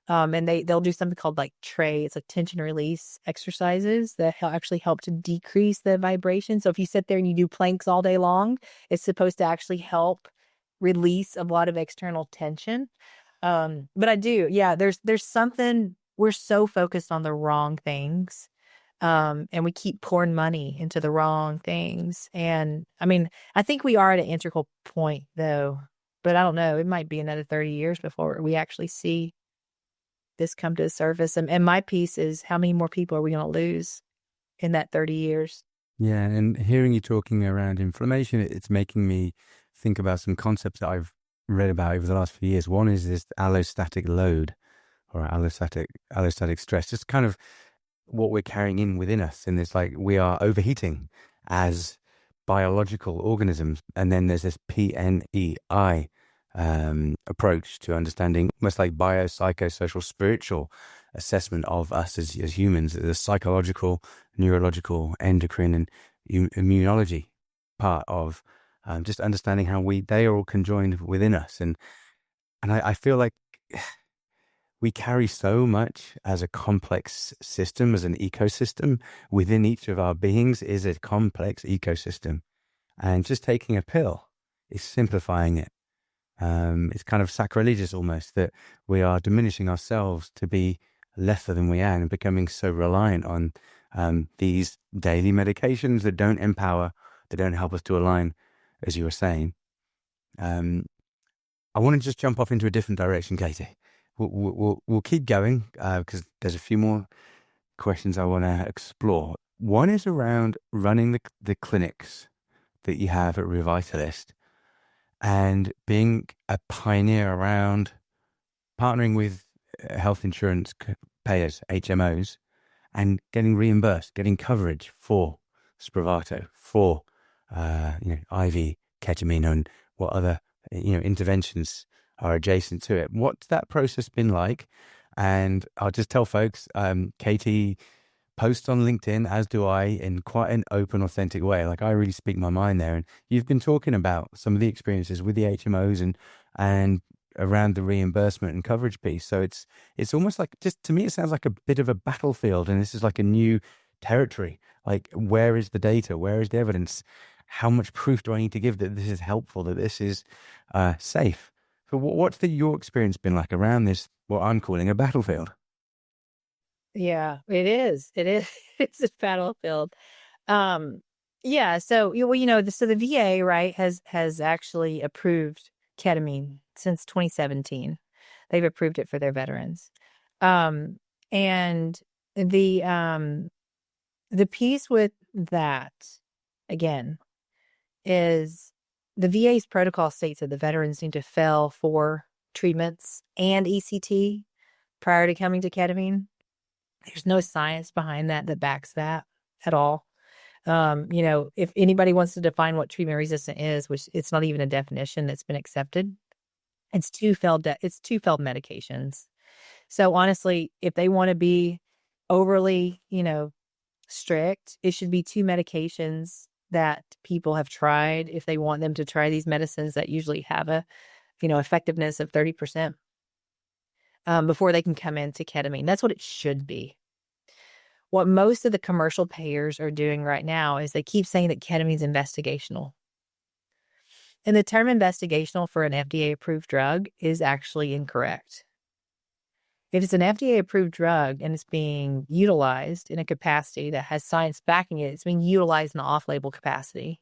And they'll do something called TRE. It's tension release exercises that actually help to decrease the vibration. So if you sit there and you do planks all day long, it's supposed to actually help release a lot of external tension. But I do, yeah, there's something, we're so focused on the wrong things. And we keep pouring money into the wrong things. And I think we are at an integral point though, but I don't know, it might be another 30 years before we actually see this come to the surface. And my piece is, how many more people are we going to lose in that 30 years? Yeah, and hearing you talking around inflammation, it's making me think about some concepts that I've read about over the last few years. One is this allostatic load or allostatic stress, just kind of what we're carrying in within us. And it's we are overheating as biological organisms. And then there's this PNEI approach to understanding, almost like biopsychosocial spiritual assessment of us as humans, the psychological, neurological, endocrine, and immunology part of just understanding how they are all conjoined within us. And I feel like we carry so much as a complex system, as an ecosystem. Within each of our beings is a complex ecosystem. And just taking a pill is simplifying it. It's kind of sacrilegious almost that we are diminishing ourselves to be lesser than we are and becoming so reliant on these daily medications that don't empower, that don't help us to align, as you were saying. I want to just jump off into a different direction, Katie. We'll keep going because there's a few more questions I want to explore. One is around running the clinics that you have at Revitalist and being a pioneer around partnering with health insurance payers, HMOs, and getting reimbursed, getting coverage for Spravato, for IV ketamine, and what other interventions are adjacent to it. What's that process been like? And I'll just tell folks, Katie posts on LinkedIn, as do I, in quite an open, authentic way. I really speak my mind there. And you've been talking about some of the experiences with the HMOs and around the reimbursement and coverage piece. So it's almost just to me, it sounds like a bit of a battlefield, and this is a new territory. Where is the data? Where is the evidence? How much proof do I need to give that this is helpful, that this is safe? So what's your experience been like around this, what I'm calling a battlefield? Yeah, it is. It is. It's a battlefield. Yeah. So, so the VA, right, has actually approved ketamine since 2017. They've approved it for their veterans. And the piece with that, again, is the VA's protocol states that the veterans need to fail 4 treatments and ECT prior to coming to ketamine. There's no science behind that backs that at all. If anybody wants to define what treatment resistant is, which it's not even a definition that's been accepted, it's 2 failed medications. So honestly, if they want to be overly, strict, it should be 2 medications that people have tried if they want them to try these medicines that usually have a, effectiveness of 30%. Before they can come into ketamine. That's what it should be. What most of the commercial payers are doing right now is they keep saying that ketamine is investigational. And the term investigational for an FDA-approved drug is actually incorrect. If it's an FDA-approved drug and it's being utilized in a capacity that has science backing it, it's being utilized in an off-label capacity.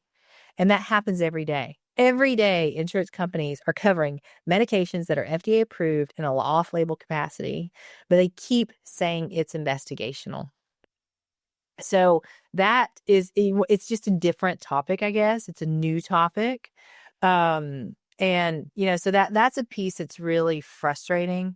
And that happens every day. Every day, insurance companies are covering medications that are FDA approved in a off-label capacity, but they keep saying it's investigational. So that is, it's just a different topic, I guess. It's a new topic. And, so that's a piece that's really frustrating.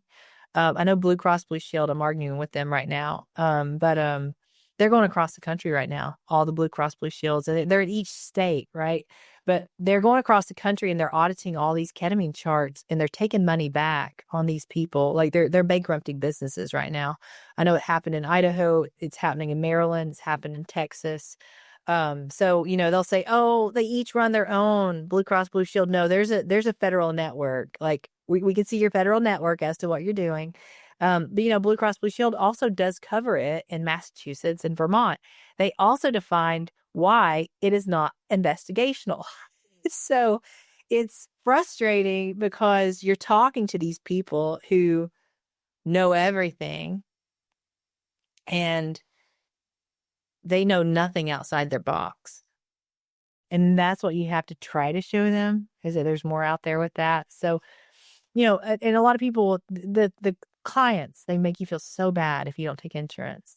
I know Blue Cross Blue Shield, I'm arguing with them right now. But they're going across the country right now, all the Blue Cross Blue Shields, and they're in each state, right? But they're going across the country and they're auditing all these ketamine charts and they're taking money back on these people. Like they're bankrupting businesses right now. I know it happened in Idaho, it's happening in Maryland, it's happened in Texas. So they'll say, oh, they each run their own Blue Cross Blue Shield. No, there's a federal network. Like we can see your federal network as to what you're doing. But Blue Cross Blue Shield also does cover it in Massachusetts and Vermont. They also defined why it is not investigational. So it's frustrating because you're talking to these people who know everything and they know nothing outside their box. And that's what you have to try to show them, is that there's more out there with that. So, and a lot of people, the clients, they make you feel so bad if you don't take insurance.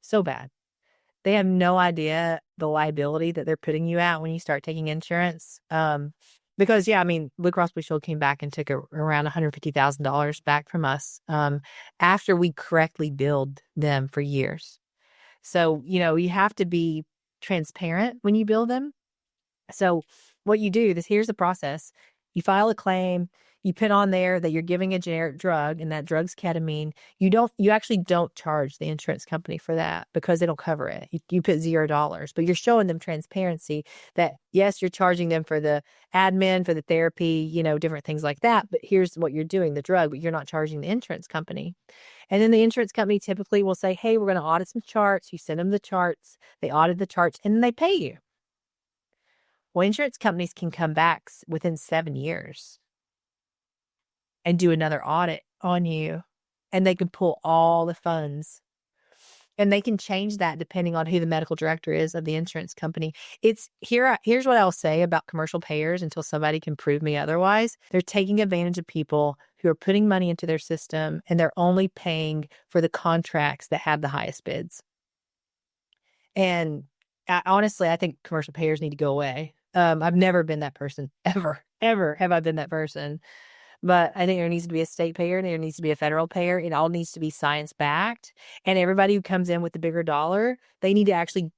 So bad. They have no idea the liability that they're putting you at when you start taking insurance. Because, Blue Cross Blue Shield came back and took around $150,000 back from us after we correctly billed them for years. So, you have to be transparent when you bill them. So what you do, here's the process. You file a claim, you put on there that you're giving a generic drug and that drug's ketamine. You actually don't charge the insurance company for that because they don't cover it. You put $0, but you're showing them transparency that yes, you're charging them for the admin, for the therapy, different things like that. But here's what you're doing, the drug, but you're not charging the insurance company. And then the insurance company typically will say, hey, we're going to audit some charts. You send them the charts, they audit the charts, and then they pay you. Well, insurance companies can come back within 7 years and do another audit on you, and they can pull all the funds. And they can change that depending on who the medical director is of the insurance company. Here's what I'll say about commercial payers until somebody can prove me otherwise. They're taking advantage of people who are putting money into their system, and they're only paying for the contracts that have the highest bids. And honestly, I think commercial payers need to go away. I've never been that person, ever have I been that person. But I think there needs to be a state payer, and there needs to be a federal payer. It all needs to be science-backed. And everybody who comes in with the bigger dollar, they need to actually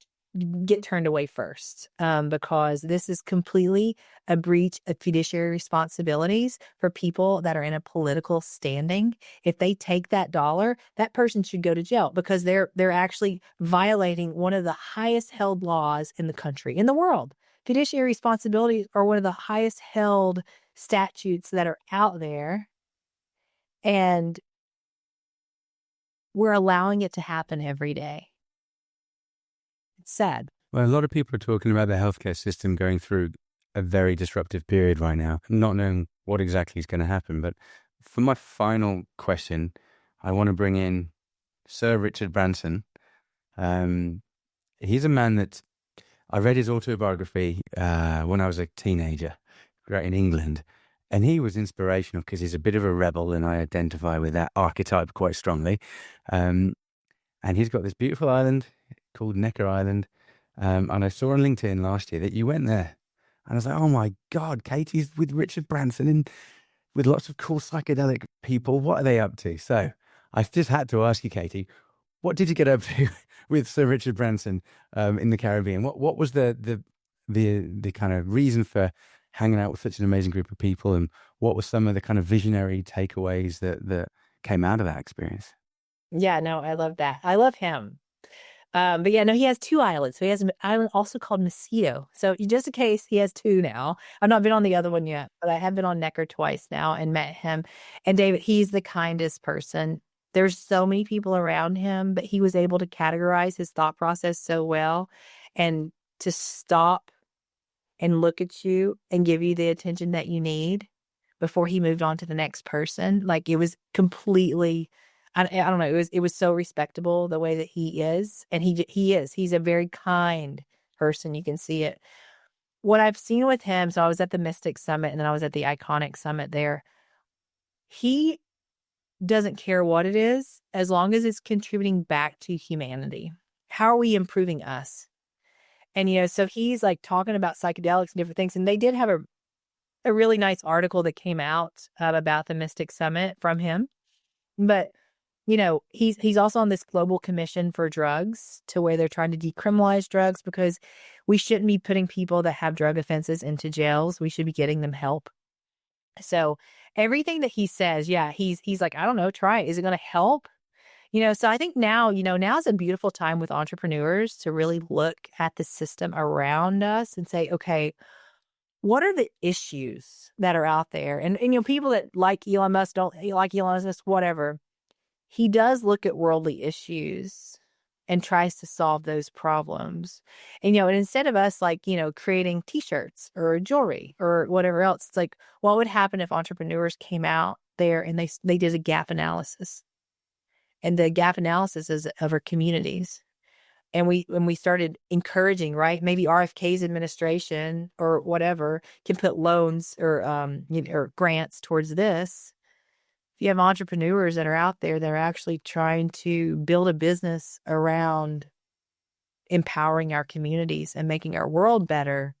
get turned away first, because this is completely a breach of fiduciary responsibilities for people that are in a political standing. If they take that dollar, that person should go to jail because they're actually violating one of the highest held laws in the country, in the world. Fiduciary responsibilities are one of the highest held statutes that are out there, and we're allowing it to happen every day. It's sad. Well, a lot of people are talking about the healthcare system going through a very disruptive period right now, not knowing what exactly is going to happen. But for my final question, I want to bring in Sir Richard Branson. He's a man that I read his autobiography when I was a teenager, right in England. And he was inspirational because he's a bit of a rebel, and I identify with that archetype quite strongly. And he's got this beautiful island called Necker Island. And I saw on LinkedIn last year that you went there. And I was like, oh my God, Katie's with Richard Branson and with lots of cool psychedelic people. What are they up to? So I just had to ask you, Katie, what did you get up to with Sir Richard Branson in the Caribbean? What was the kind of reason for hanging out with such an amazing group of people, and what were some of the kind of visionary takeaways that came out of that experience? Yeah, no, I love that. I love him. But yeah, no, he has 2 islands. So he has an island also called Mosquito. So just in case, he has 2 now. I've not been on the other one yet, but I have been on Necker twice now and met him. And David, he's the kindest person. There's so many people around him, but he was able to categorize his thought process so well, and to stop and look at you and give you the attention that you need before he moved on to the next person. Like, it was completely, I don't know. It was so respectable the way that he is. And he's a very kind person. You can see it. what I've seen with him, so I was at the Mystic Summit and then I was at the Iconic Summit there. He doesn't care what it is as long as it's contributing back to humanity. How are we improving us? And, so he's like talking about psychedelics and different things. And they did have a really nice article that came out about the Mystic Summit from him. But, he's also on this global commission for drugs to where they're trying to decriminalize drugs because we shouldn't be putting people that have drug offenses into jails. We should be getting them help. So everything that he says, yeah, he's like, I don't know, try it. Is it going to help? So I think now is a beautiful time with entrepreneurs to really look at the system around us and say, okay, what are the issues that are out there? And people that like Elon Musk, don't like Elon Musk, whatever. He does look at worldly issues and tries to solve those problems. And, and instead of us creating t-shirts or jewelry or whatever else, it's like, what would happen if entrepreneurs came out there and they did a gap analysis? And the gap analysis is of our communities. And when we started encouraging, right, maybe RFK's administration or whatever can put loans or or grants towards this. If you have entrepreneurs that are out there that are actually trying to build a business around empowering our communities and making our world better,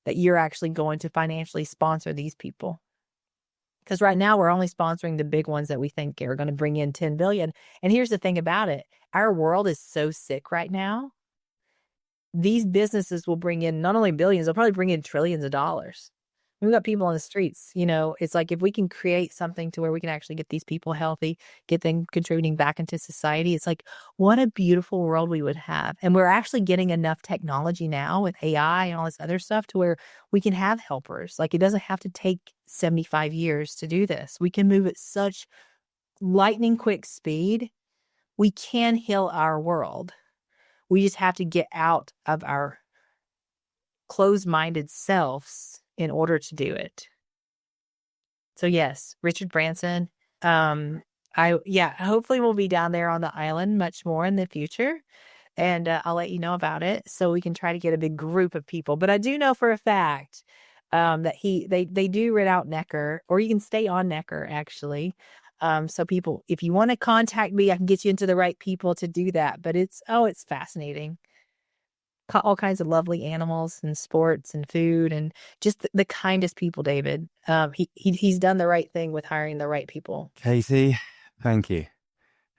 that you're actually going to financially sponsor these people. Because right now we're only sponsoring the big ones that we think are going to bring in 10 billion. And here's the thing about it. Our world is so sick right now. These businesses will bring in not only billions, they'll probably bring in trillions of dollars. We've got people on the streets, it's like if we can create something to where we can actually get these people healthy, get them contributing back into society, it's like, what a beautiful world we would have. And we're actually getting enough technology now with AI and all this other stuff to where we can have helpers. Like it doesn't have to take 75 years to do this. We can move at such lightning quick speed. We can heal our world. We just have to get out of our closed-minded selves in order to do it. So yes, Richard Branson. Hopefully we'll be down there on the island much more in the future. And I'll let you know about it so we can try to get a big group of people. But I do know for a fact that they do rent out Necker, or you can stay on Necker actually. So people, if you want to contact me, I can get you into the right people to do that. But it's fascinating. All kinds of lovely animals and sports and food and just the kindest people, David. He's done the right thing with hiring the right people. Katie, thank you.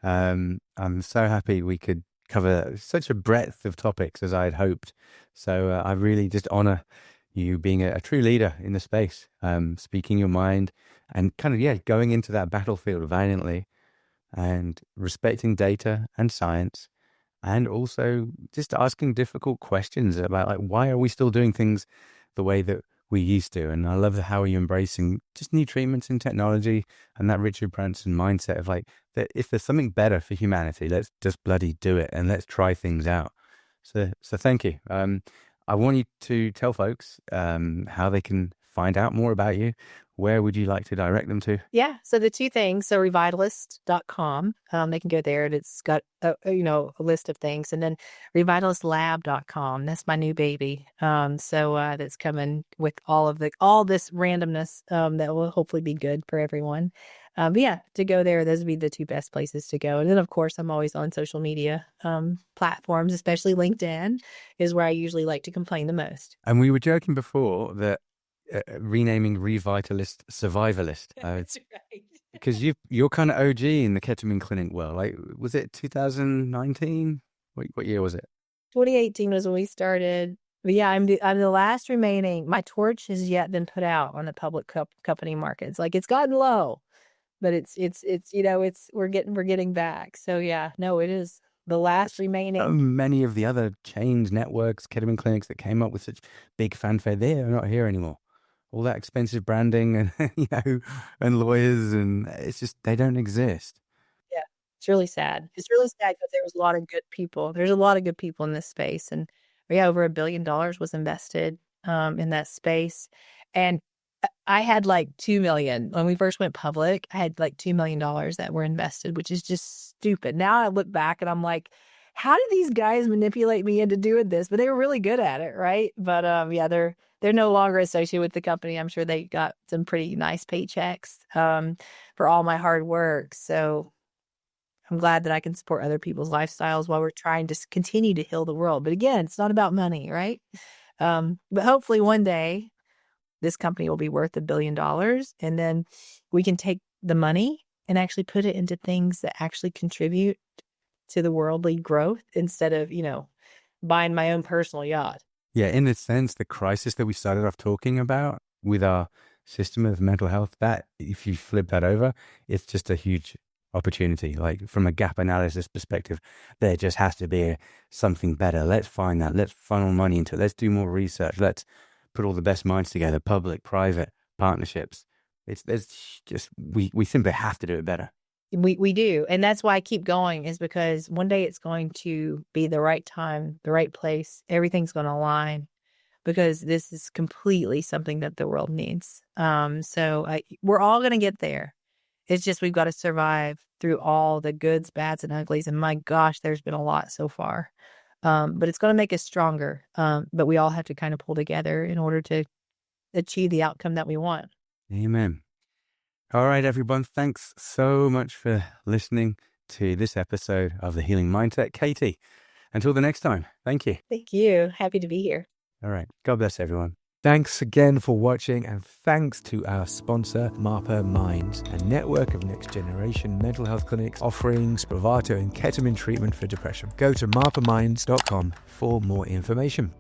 I'm so happy we could cover such a breadth of topics as I had hoped. So I really just honor you being a true leader in the space, speaking your mind and kind of, going into that battlefield valiantly and respecting data and science. And also just asking difficult questions about why are we still doing things the way that we used to? And I love how you're embracing just new treatments and technology and that Richard Branson mindset of that if there's something better for humanity, let's just bloody do it and let's try things out. So thank you. I want you to tell folks how they can find out more about you. Where would you like to direct them to? Yeah. So the two things, so revitalist.com, they can go there and it's got a list of things. And then revitalistlab.com, that's my new baby. That's coming with all this randomness that will hopefully be good for everyone. To go there, those would be the two best places to go. And then, of course, I'm always on social media platforms, especially LinkedIn is where I usually like to complain the most. And we were joking before that renaming Revitalist Survivalist. That's right. Because you're kind of OG in the ketamine clinic world. Was it 2019? What year was it? 2018 was when we started. But yeah, I'm the last remaining. My torch has yet been put out on the public company markets. It's gotten low, but it's we're getting back. So yeah, no, it is the last remaining. Many of the other chains, networks, ketamine clinics that came up with such big fanfare, they are not here anymore. All that expensive branding and and lawyers, and it's just they don't exist. Yeah, it's really sad. It's really sad because there was a lot of good people. There's a lot of good people in this space, and over $1 billion was invested in that space. And I had $2 million when we first went public. I had $2 million that were invested, which is just stupid. Now I look back and I'm like, how did these guys manipulate me into doing this? But they were really good at it, right? But yeah, they're no longer associated with the company. I'm sure they got some pretty nice paychecks for all my hard work. So I'm glad that I can support other people's lifestyles while we're trying to continue to heal the world. But again, it's not about money, right? But hopefully one day this company will be worth $1 billion, and then we can take the money and actually put it into things that actually contribute to the worldly growth instead of, buying my own personal yacht. Yeah, in a sense, the crisis that we started off talking about with our system of mental health, that if you flip that over, it's just a huge opportunity. Like from a gap analysis perspective, there just has to be something better. Let's find that. Let's funnel money into it. Let's do more research. Let's put all the best minds together, public, private partnerships. We simply have to do it better. We do. And that's why I keep going, is because one day it's going to be the right time, the right place. Everything's going to align, because this is completely something that the world needs. We're all going to get there. It's just we've got to survive through all the goods, bads, and uglies. And my gosh, there's been a lot so far. But it's going to make us stronger. But we all have to kind of pull together in order to achieve the outcome that we want. Amen. All right, everyone. Thanks so much for listening to this episode of The Healing Mindset. Katie, until the next time, thank you. Thank you. Happy to be here. All right. God bless everyone. Thanks again for watching, and thanks to our sponsor, MAPA Minds, a network of next-generation mental health clinics offering Spravato and ketamine treatment for depression. Go to mapaminds.com for more information.